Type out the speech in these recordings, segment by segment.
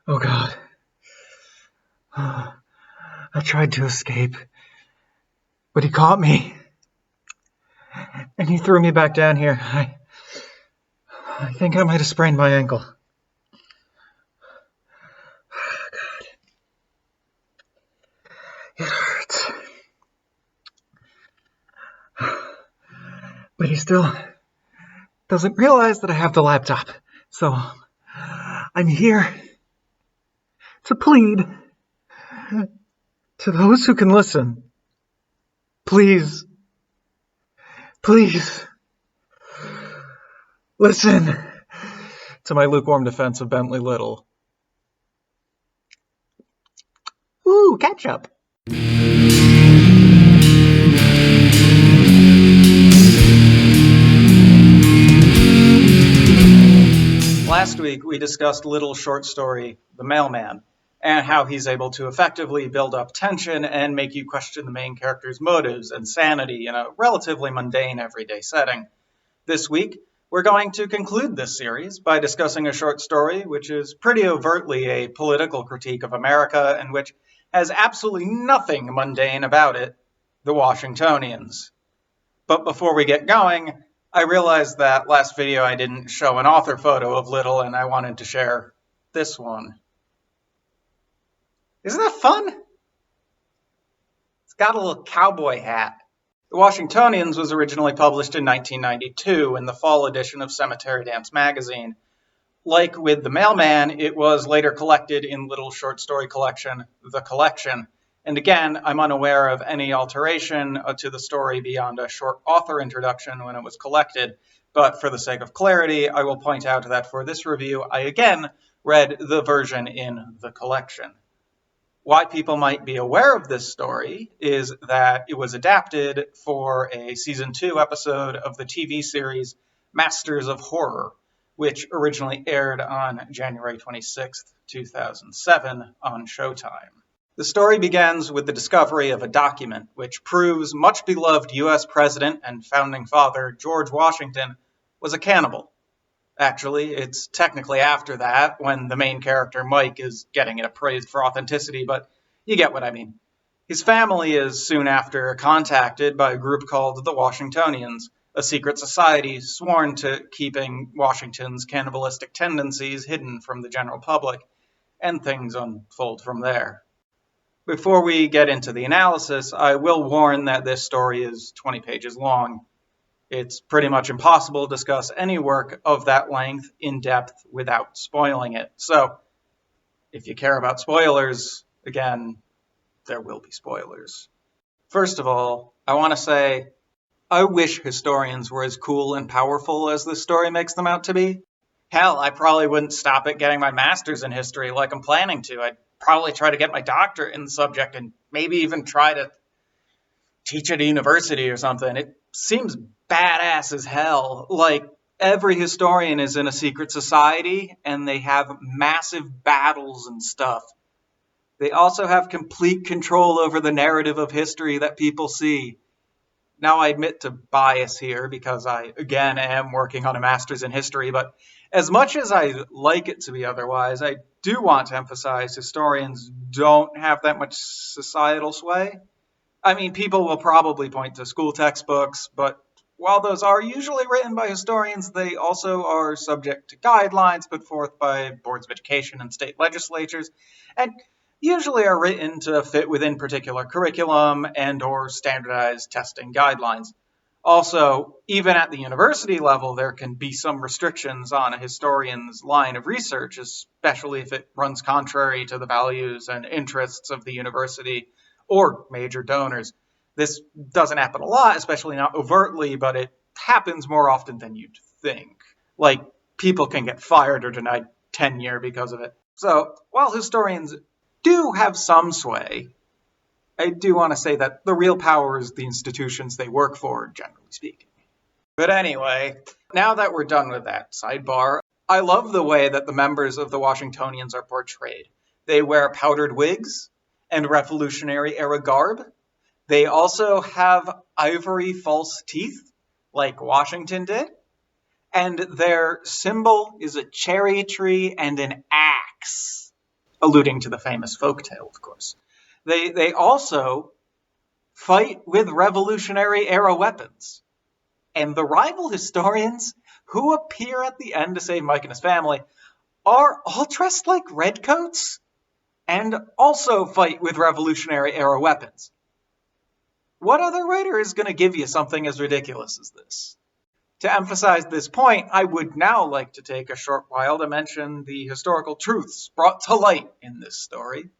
Oh God. I tried to escape, but he caught me. And he threw me back down here. I think I might have sprained my ankle. God. It hurts. But he still doesn't realize that I have the laptop. So I'm here to plead to those who can listen. Please, listen to my lukewarm defense of Bentley Little. Ooh, ketchup. Last week, we discussed Little's short story, The Mailman, and how he's able to effectively build up tension and make you question the main character's motives and sanity in a relatively mundane, everyday setting. This week, we're going to conclude this series by discussing a short story which is pretty overtly a political critique of America and which has absolutely nothing mundane about it, The Washingtonians. But before we get going, I realized that last video I didn't show an author photo of Little, and I wanted to share this one. Isn't that fun? It's got a little cowboy hat. The Washingtonians was originally published in 1992 in the fall edition of Cemetery Dance magazine. Like with The Mailman, it was later collected in Little's short story collection, The Collection. And again, I'm unaware of any alteration to the story beyond a short author introduction when it was collected. But for the sake of clarity, I will point out that for this review, I again read the version in The Collection. Why people might be aware of this story is that it was adapted for a season 2 episode of the TV series Masters of Horror, which originally aired on January 26, 2007 on Showtime. The story begins with the discovery of a document which proves much beloved U.S. President and Founding Father George Washington was a cannibal. Actually, it's technically after that when the main character, Mike, is getting it appraised for authenticity, but you get what I mean. His family is soon after contacted by a group called the Washingtonians, a secret society sworn to keeping Washington's cannibalistic tendencies hidden from the general public, and things unfold from there. Before we get into the analysis, I will warn that this story is 20 pages long. It's pretty much impossible to discuss any work of that length in depth without spoiling it. So, if you care about spoilers, again, there will be spoilers. First of all, I want to say, I wish historians were as cool and powerful as this story makes them out to be. Hell, I probably wouldn't stop at getting my master's in history like I'm planning to. I'd probably try to get my doctorate in the subject and maybe even try to teach at a university or something. It seems badass as hell. Like, every historian is in a secret society and they have massive battles and stuff. They also have complete control over the narrative of history that people see. Now, I admit to bias here because I, again, am working on a master's in history, but as much as I like it to be otherwise, I do want to emphasize historians don't have that much societal sway. I mean, people will probably point to school textbooks, but while those are usually written by historians, they also are subject to guidelines put forth by boards of education and state legislatures, and usually are written to fit within particular curriculum and or standardized testing guidelines. Also, even at the university level, there can be some restrictions on a historian's line of research, especially if it runs contrary to the values and interests of the university or major donors. This doesn't happen a lot, especially not overtly, but it happens more often than you'd think. Like, people can get fired or denied tenure because of it. So, while historians do have some sway, I do want to say that the real power is the institutions they work for, generally speaking. But anyway, now that we're done with that sidebar, I love the way that the members of the Washingtonians are portrayed. They wear powdered wigs and Revolutionary-era garb. They also have ivory false teeth, like Washington did. And their symbol is a cherry tree and an axe. alluding to the famous folktale, of course. They also fight with Revolutionary era weapons. And the rival historians who appear at the end to save Mike and his family are all dressed like redcoats and also fight with Revolutionary era weapons. What other writer is going to give you something as ridiculous as this? To emphasize this point, I would now like to take a short while to mention the historical truths brought to light in this story.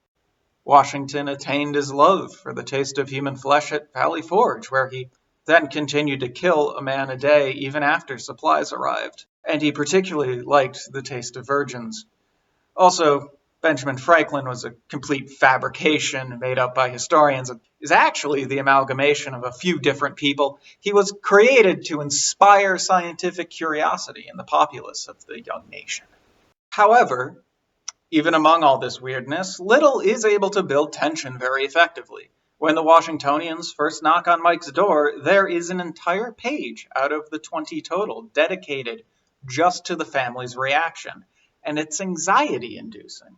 Washington attained his love for the taste of human flesh at Valley Forge, where he then continued to kill a man a day even after supplies arrived. And he particularly liked the taste of virgins. Also, Benjamin Franklin was a complete fabrication made up by historians. It is actually the amalgamation of a few different people. He was created to inspire scientific curiosity in the populace of the young nation. However, even among all this weirdness, Little is able to build tension very effectively. When the Washingtonians first knock on Mike's door, there is an entire page out of the 20 total dedicated just to the family's reaction, and it's anxiety-inducing.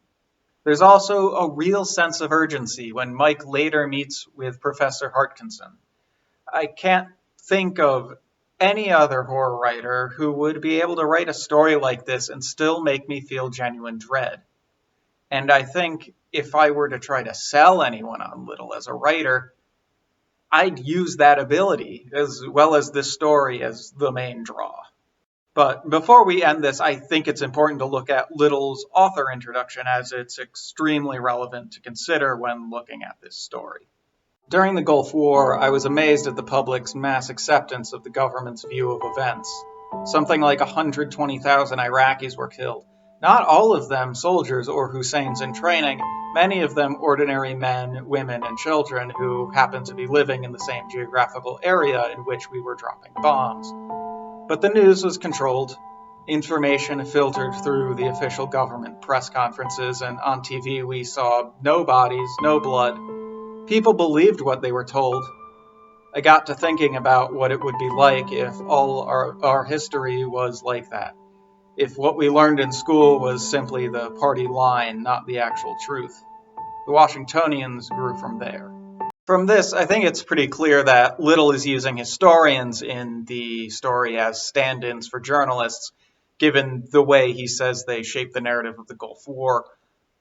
There's also a real sense of urgency when Mike later meets with Professor Hartkinson. I can't think of any other horror writer who would be able to write a story like this and still make me feel genuine dread. And I think if I were to try to sell anyone on Little as a writer, I'd use that ability as well as this story as the main draw. But before we end this, I think it's important to look at Little's author introduction, as it's extremely relevant to consider when looking at this story. During the Gulf War, I was amazed at the public's mass acceptance of the government's view of events. Something like 120,000 Iraqis were killed. Not all of them soldiers or Hussein's in training, many of them ordinary men, women, and children who happened to be living in the same geographical area in which we were dropping bombs. But the news was controlled. Information filtered through the official government press conferences, and on TV we saw no bodies, no blood. People believed what they were told. I got to thinking about what it would be like if all our history was like that. If what we learned in school was simply the party line, not the actual truth. The Washingtonians grew from there. From this, I think it's pretty clear that Little is using historians in the story as stand-ins for journalists, given the way he says they shape the narrative of the Gulf War.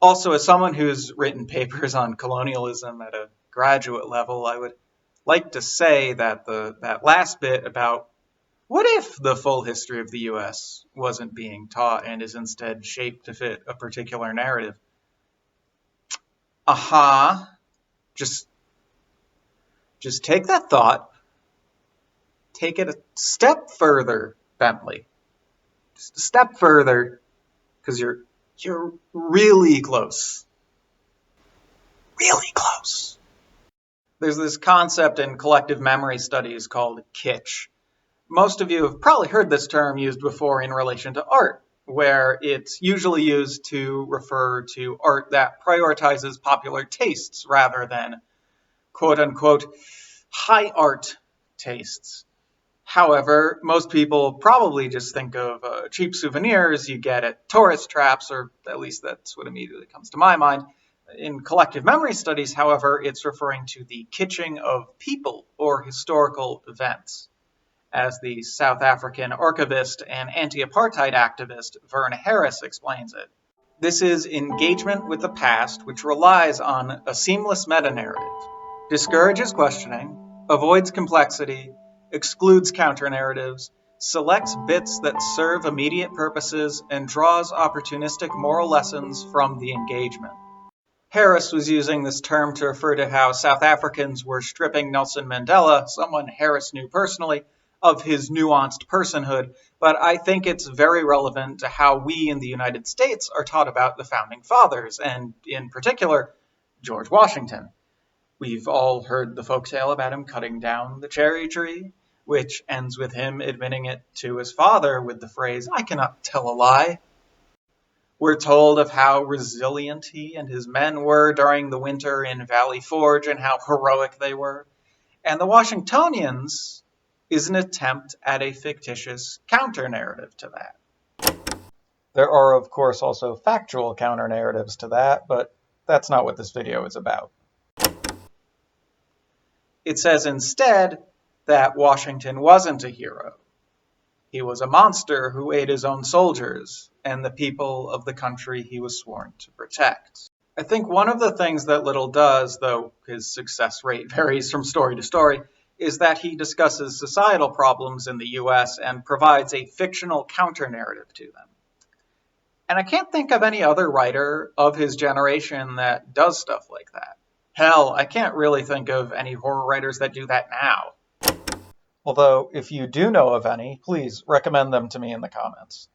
Also, as someone who's written papers on colonialism at a graduate level, I would like to say that that last bit about what if the full history of the U.S. wasn't being taught and is instead shaped to fit a particular narrative? Just take that thought, take it a step further, Bentley. Just a step further, because you're really close. Really close. There's this concept in collective memory studies called kitsch. Most of you have probably heard this term used before in relation to art, where it's usually used to refer to art that prioritizes popular tastes rather than quote-unquote high art tastes. However, most people probably just think of cheap souvenirs you get at tourist traps, or at least that's what immediately comes to my mind. In collective memory studies, however, it's referring to the kitsching of people or historical events. As the South African archivist and anti-apartheid activist Vern Harris explains it. This is engagement with the past which relies on a seamless meta-narrative, discourages questioning, avoids complexity, excludes counter-narratives, selects bits that serve immediate purposes, and draws opportunistic moral lessons from the engagement. Harris was using this term to refer to how South Africans were stripping Nelson Mandela, someone Harris knew personally, of his nuanced personhood, but I think it's very relevant to how we in the United States are taught about the Founding Fathers, and in particular, George Washington. We've all heard the folktale about him cutting down the cherry tree, which ends with him admitting it to his father with the phrase, "I cannot tell a lie." We're told of how resilient he and his men were during the winter in Valley Forge and how heroic they were. And the There are, of course, also factual counter-narratives to that, but that's not what this video is about. It says instead that Washington wasn't a hero. He was a monster who ate his own soldiers and the people of the country he was sworn to protect. I think one of the things that Little does, though his success rate varies from story to story, is that he discusses societal problems in the US and provides a fictional counter-narrative to them. And I can't think of any other writer of his generation that does stuff like that. Hell, I can't really think of any horror writers that do that now. Although, if you do know of any, please recommend them to me in the comments.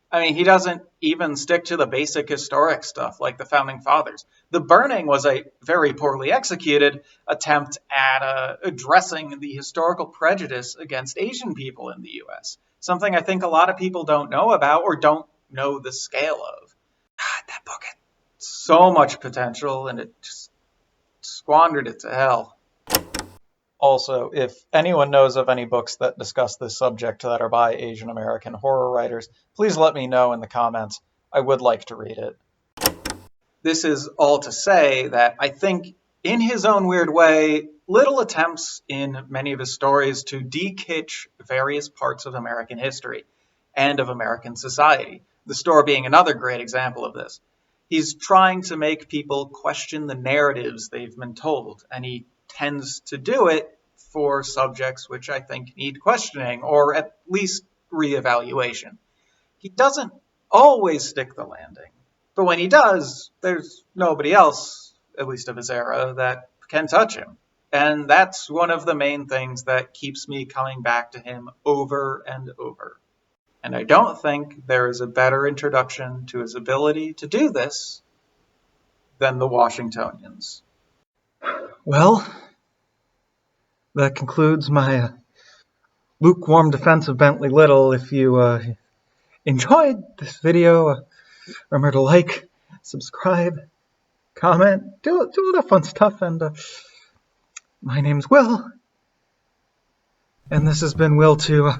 I mean, he doesn't even stick to the basic historic stuff like the Founding Fathers. The Burning was a very poorly executed attempt at addressing the historical prejudice against Asian people in the US. Something I think a lot of people don't know about or don't know the scale of. God, that book had so much potential and it just squandered it to hell. Also, if anyone knows of any books that discuss this subject that are by Asian American horror writers, please let me know in the comments. I would like to read it. This is all to say that I think, in his own weird way, Little attempts in many of his stories to de-kitsch various parts of American history and of American society, the Store being another great example of this. He's trying to make people question the narratives they've been told, and he tends to do it for subjects which I think need questioning, or at least reevaluation. He doesn't always stick the landing, but when he does, there's nobody else, at least of his era, that can touch him. And that's one of the main things that keeps me coming back to him over and over. And I don't think there is a better introduction to his ability to do this than the Washingtonians. Well, that concludes my lukewarm defense of Bentley Little. If you enjoyed this video, remember to like, subscribe, comment, do all that fun stuff. And my name's Will, and this has been Will 2.